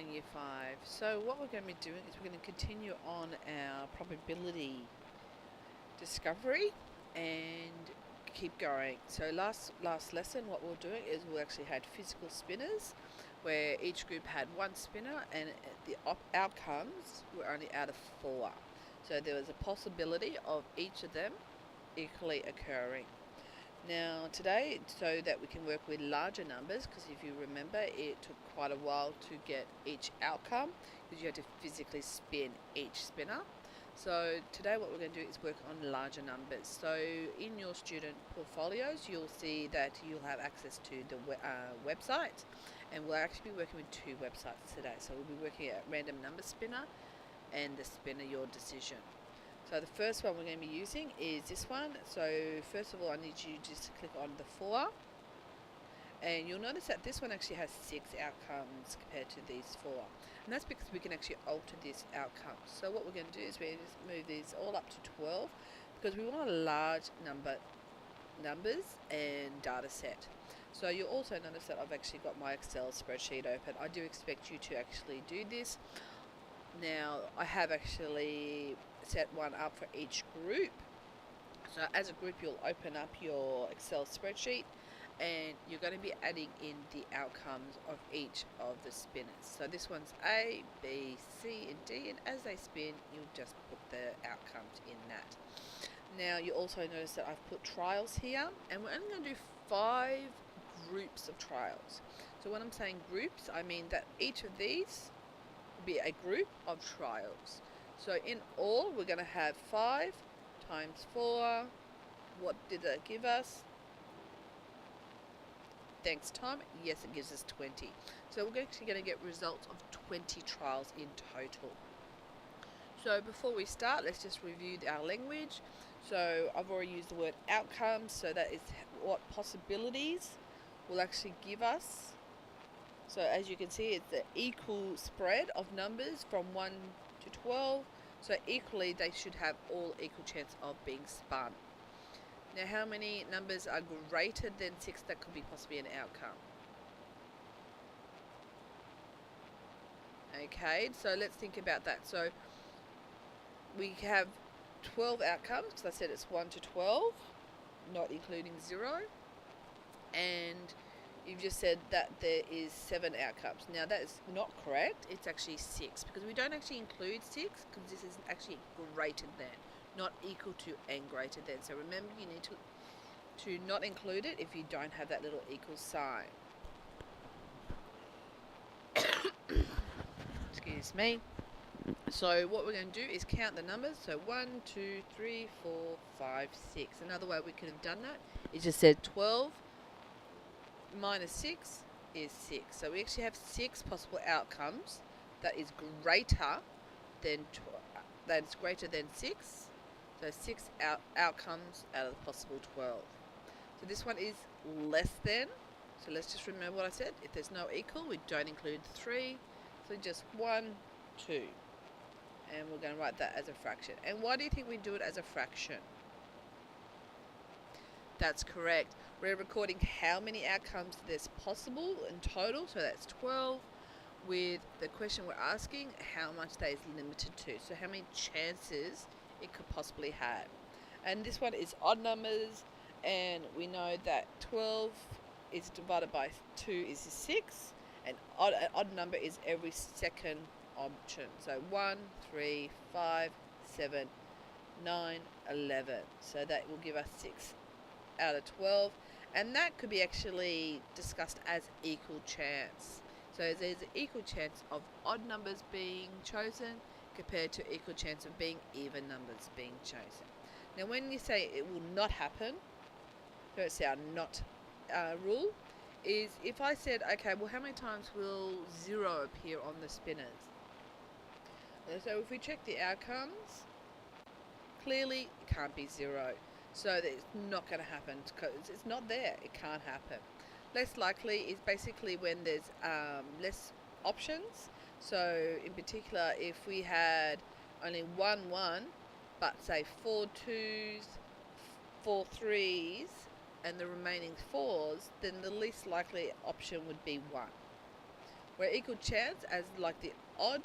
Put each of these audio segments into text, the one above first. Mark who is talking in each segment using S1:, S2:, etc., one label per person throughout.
S1: morning, Year 5. So what we're going to be doing is we're going to continue on our probability discovery and keep going. So last lesson, what we're doing is we actually had physical spinners, where each group had one spinner and the outcomes were only out of 4. So there was a possibility of each of them equally occurring. Now today, so that we can work with larger numbers, because if you remember, it took quite a while to get each outcome because you had to physically spin each spinner. So today what we're going to do is work on larger numbers. So in your student portfolios, you'll see that you'll have access to the website, and we'll actually be working with 2 websites today. So we'll be working at Random Number Spinner and the Spinner Your Decision. So the first one we're going to be using is this one. So first of all, I need you just to click on the 4, and you'll notice that this one actually has 6 outcomes compared to these 4, and that's because we can actually alter this outcome. So what we're going to do is we're going to just move these all up to 12 because we want a large numbers and data set. So you'll also notice that I've actually got my Excel spreadsheet open. I do expect you to actually do this. Now I have actually set one up for each group. So as a group, you'll open up your Excel spreadsheet and you're going to be adding in the outcomes of each of the spinners. So this one's A, B, C and D, and as they spin, you'll just put the outcomes in that. Now you also notice that I've put trials here, and we're only going to do 5 groups of trials. So when I'm saying groups, I mean that each of these be a group of trials. So in all, we're going to have 5 times 4. What did that give us? Thanks, Tom. Yes, it gives us 20. So we're actually going to get results of 20 trials in total. So before we start, let's just review our language. So I've already used the word outcomes, so that is what possibilities will actually give us. So as you can see, it's the equal spread of numbers from 1 to 12. So equally, they should have all equal chance of being spun. Now, how many numbers are greater than 6 that could be possibly an outcome? Okay, so let's think about that. So we have 12 outcomes, because I said it's 1 to 12, not including 0. And you've just said that there is 7 outcomes. Now that is not correct. It's actually 6, because we don't actually include 6 because this is actually greater than, not equal to and greater than. So remember, you need to not include it if you don't have that little equal sign. Excuse me. So what we're going to do is count the numbers. So 1, 2, 3, 4, 5, 6. Another way we could have done that is just said 12 minus 6 is 6. So we actually have 6 possible outcomes that is greater than 6. So 6 outcomes out of the possible 12. So this one is less than. So let's just remember what I said. If there's no equal, we don't include 3. So just 1, 2. And we're going to write that as a fraction. And why do you think we do it as a fraction? That's correct. We're recording how many outcomes there's possible in total, so that's 12, with the question we're asking how much that is limited to, so how many chances it could possibly have. And this one is odd numbers, and we know that 12 is divided by 2 is 6, and an odd number is every second option. So 1, 3, 5, 7, 9, 11. So that will give us 6 out of 12, and that could be actually discussed as equal chance. So there's an equal chance of odd numbers being chosen compared to equal chance of being even numbers being chosen. Now when you say it will not happen, so it's our not rule, is if I said, okay, well how many times will 0 appear on the spinners? So if we check the outcomes, clearly it can't be 0. So it's not going to happen because it's not there. It can't happen. Less likely is basically when there's less options. So in particular, if we had only 1 1, but say 4 2s, 4 3s, and the remaining 4s, then the least likely option would be 1. where equal chance as like the odd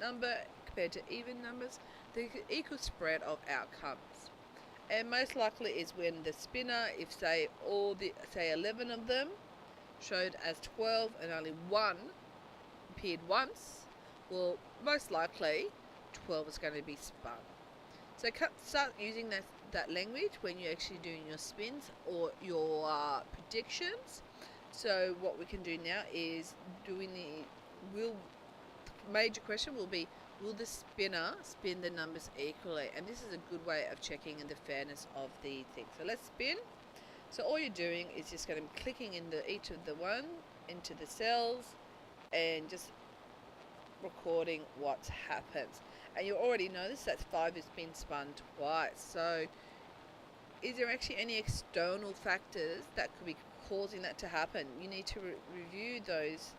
S1: number compared to even numbers, the equal spread of outcomes. And most likely is when the spinner, if say 11 of them showed as 12 and only one appeared once, well, most likely 12 is going to be spun. So start using that language when you're actually doing your spins or your predictions. So what we can do now is the major question will be, will the spinner spin the numbers equally? And this is a good way of checking the fairness of the thing. So let's spin. So all you're doing is just going to be clicking each of the one into the cells and just recording what happens. And you already noticed that 5 has been spun twice. So is there actually any external factors that could be causing that to happen? You need to review those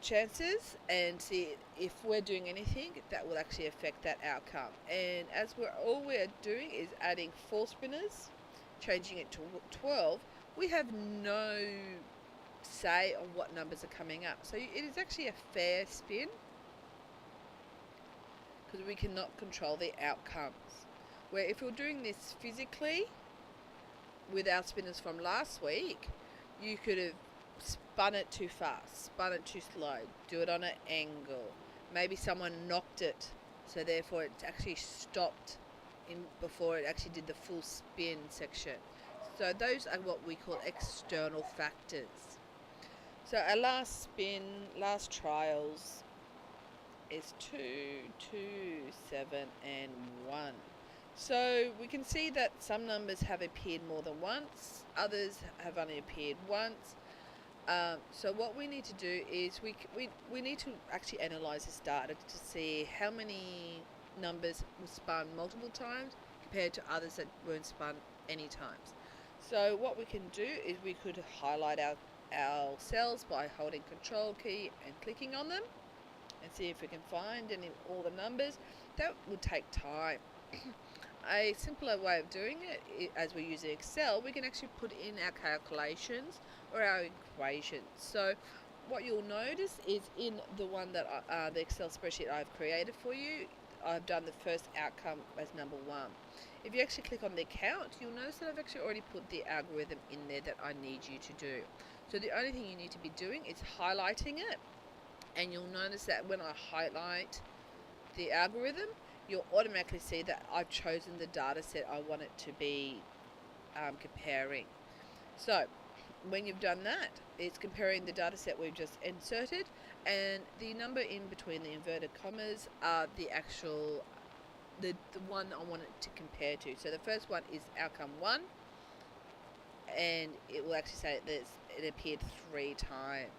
S1: chances and see if we're doing anything that will actually affect that outcome. And as all we're doing is adding 4 spinners, changing it to 12, we have no say on what numbers are coming up. So it is actually a fair spin because we cannot control the outcomes. Where if we're doing this physically with our spinners from last week, you could have spun it too fast, spun it too slow, do it on an angle. Maybe someone knocked it, so therefore it's actually stopped before it actually did the full spin section. So those are what we call external factors. So our last trials is 2, 2, 7 and 1. So we can see that some numbers have appeared more than once, others have only appeared once. So what we need to do is we need to actually analyse this data to see how many numbers were spun multiple times compared to others that weren't spun any times. So what we can do is we could highlight our cells by holding Control key and clicking on them and see if we can find all the numbers. That would take time. A simpler way of doing it, as we're using Excel, we can actually put in our calculations or our equations. So what you'll notice is in the one that the Excel spreadsheet I've created for you, I've done the first outcome as number 1. If you actually click on the account, you'll notice that I've actually already put the algorithm in there that I need you to do. So the only thing you need to be doing is highlighting it, and you'll notice that when I highlight the algorithm, you'll automatically see that I've chosen the data set I want it to be comparing. So when you've done that, it's comparing the data set we've just inserted, and the number in between the inverted commas are the actual the one I want it to compare to. So the first one is outcome 1, and it will actually say that it appeared 3 times.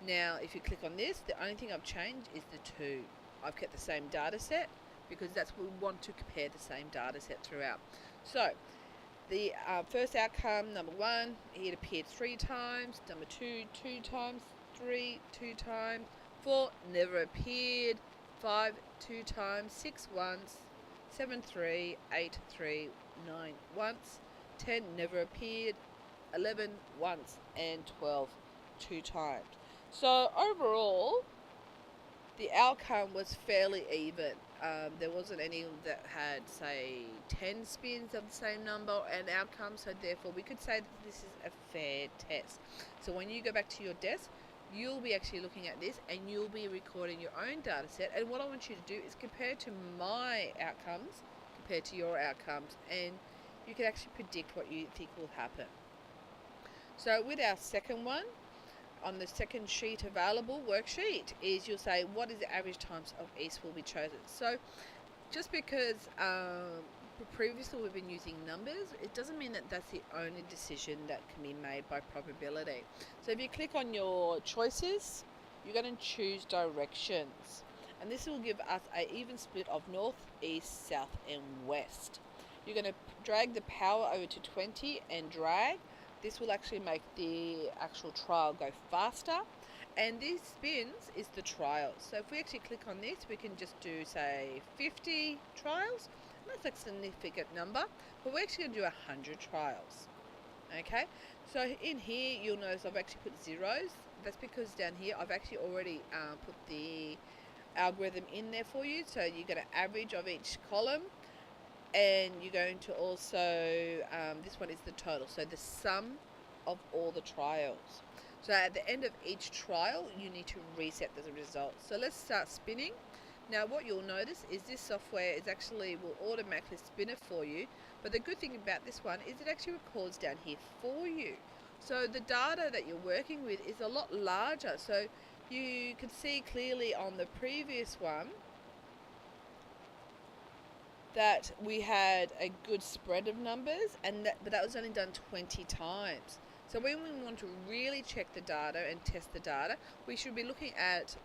S1: Now if you click on this, the only thing I've changed is the 2. I've kept the same data set because that's what we want to compare the same data set throughout. So the first outcome, number 1, it appeared 3 times. Number 2, 2 times. 3, 2 times. 4, never appeared. 5, 2 times. 6 once. 7, 3. 8, 3. 9 once. 10, never appeared. 11 once. And 12 2 times. So overall, the outcome was fairly even. There wasn't any that had, say, 10 spins of the same number and outcome, so therefore we could say that this is a fair test. So when you go back to your desk, you'll be actually looking at this and you'll be recording your own data set, and what I want you to do is compare to my outcomes compared to your outcomes, and you can actually predict what you think will happen. So with our second one, on the second sheet available worksheet, is you'll say what is the average times of east will be chosen. So just because previously we've been using numbers, it doesn't mean that that's the only decision that can be made by probability. So if you click on your choices, you're going to choose directions, and this will give us an even split of north, east, south and west. You're going to drag the power over to 20 and drag. This will actually make the actual trial go faster, and these spins is the trial. So if we actually click on this, we can just do, say, 50 trials. That's a significant number, but we're actually going to do 100 trials. Okay, So in here, you'll notice I've actually put zeros. That's because down here, I've actually already put the algorithm in there for you. So you get an average of each column, and you're going to also, this one is the total. So the sum of all the trials. So at the end of each trial, you need to reset the results. So let's start spinning. Now what you'll notice is this software is actually will automatically spin it for you. But the good thing about this one is it actually records down here for you. So the data that you're working with is a lot larger. So you can see clearly on the previous one that we had a good spread of numbers, but that was only done 20 times. So when we want to really check the data and test the data, we should be looking at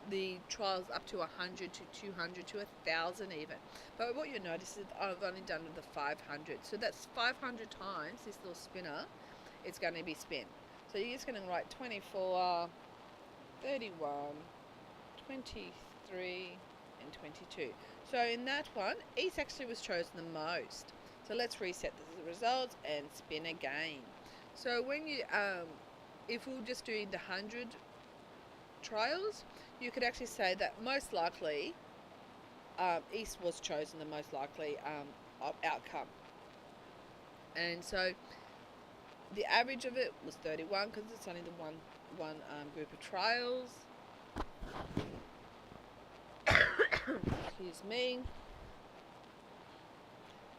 S1: the trials up to 100 to 200 to 1,000 even. But what you'll notice is I've only done the 500. So that's 500 times this little spinner is going to be spin. So you're just going to write 24, 31, 23, and 22. So in that one, East actually was chosen the most. So let's reset the results and spin again. So when you, if we were just doing the 100 trials, you could actually say that most likely East was chosen the most likely outcome. And so the average of it was 31 because it's only the one group of trials. Excuse me.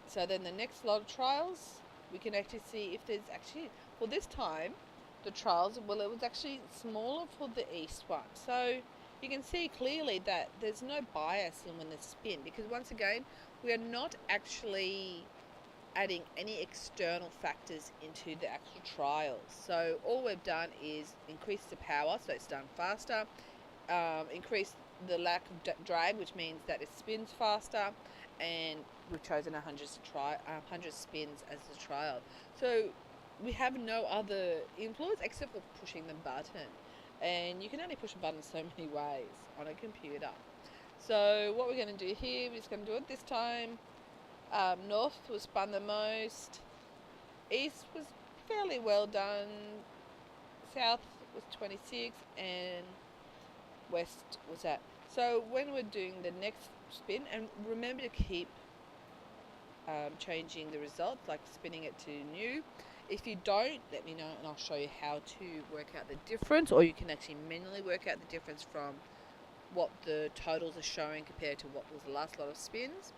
S1: So then the next lot of trials, we can actually see if there's actually, well this time, the trials, well it was actually smaller for the East one. So you can see clearly that there's no bias in when they spin, because once again, we are not actually adding any external factors into the actual trials. So all we've done is increase the power, so it's done faster, increase the lack of drag, which means that it spins faster, and we've chosen 100 spins as the trial. So we have no other influence except for pushing the button, and you can only push a button so many ways on a computer. So what we're going to do here, we're just going to do it this time. North was spun the most, East was fairly well done, South was 26, and West was at. So when we're doing the next spin, and remember to keep changing the results, like spinning it to new. If you don't, let me know and I'll show you how to work out the difference, or you can actually manually work out the difference from what the totals are showing compared to what was the last lot of spins.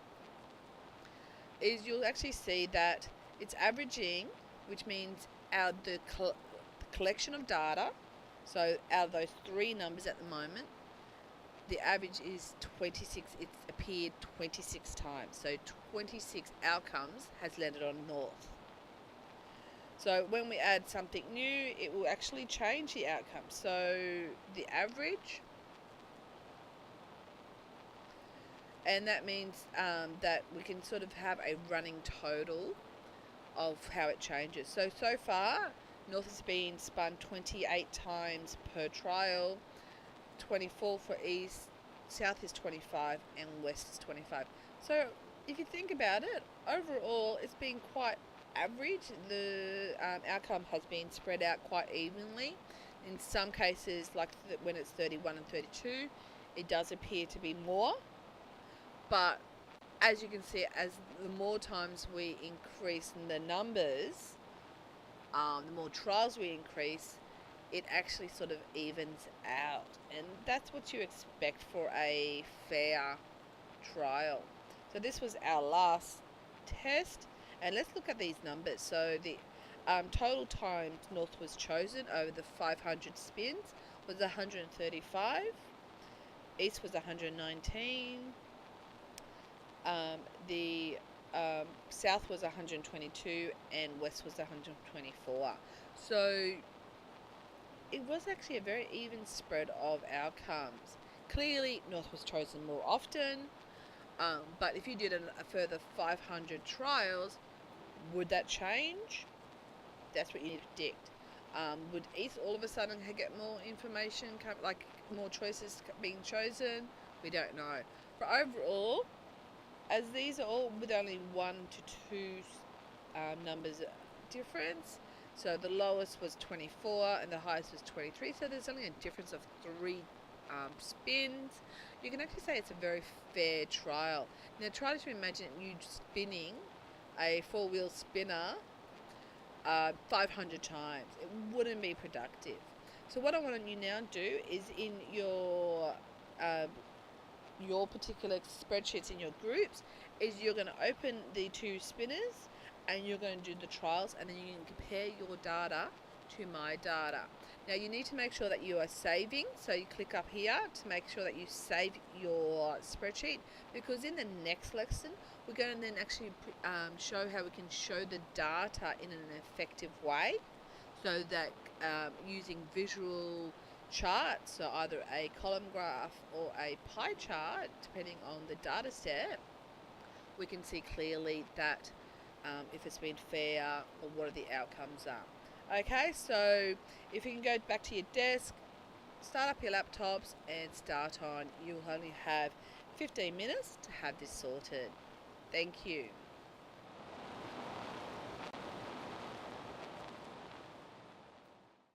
S1: Is you'll actually see that it's averaging, which means the collection of data, so out of those three numbers at the moment, the average is 26. It's appeared 26 times. So 26 outcomes has landed on North. So when we add something new, it will actually change the outcome. So the average, and that means that we can sort of have a running total of how it changes. So far, North has been spun 28 times per trial, 24 for East, South is 25, and West is 25. So if you think about it, overall it's been quite average. The outcome has been spread out quite evenly. In some cases, like when it's 31 and 32, it does appear to be more. But as you can see, as the more times we increase in the numbers, the more trials we increase, it actually sort of evens out. And that's what you expect for a fair trial. So this was our last test. And let's look at these numbers. So the total times North was chosen over the 500 spins was 135. East was 119. The South was 122 and West was 124. So it was actually a very even spread of outcomes. Clearly, North was chosen more often, but if you did a further 500 trials, would that change? That's what you need to predict. Would East all of a sudden get more information, like more choices being chosen? We don't know. But overall, as these are all with only 1 to 2 numbers difference, So the lowest was 24 and the highest was 23. So there's only a difference of 3 spins. You can actually say it's a very fair trial. Now try to imagine you spinning a 4-wheel spinner 500 times. It wouldn't be productive. So what I want you now to do is in your particular spreadsheets in your groups is you're going to open the 2 spinners and you're going to do the trials, and then you can compare your data to my data. Now you need to make sure that you are saving, so you click up here to make sure that you save your spreadsheet, because in the next lesson we're going to then actually show how we can show the data in an effective way, so that using visual charts, so either a column graph or a pie chart depending on the data set, we can see clearly that if it's been fair or what are the outcomes are. Okay, so if you can go back to your desk, start up your laptops and start on. You'll only have 15 minutes to have this sorted. Thank you.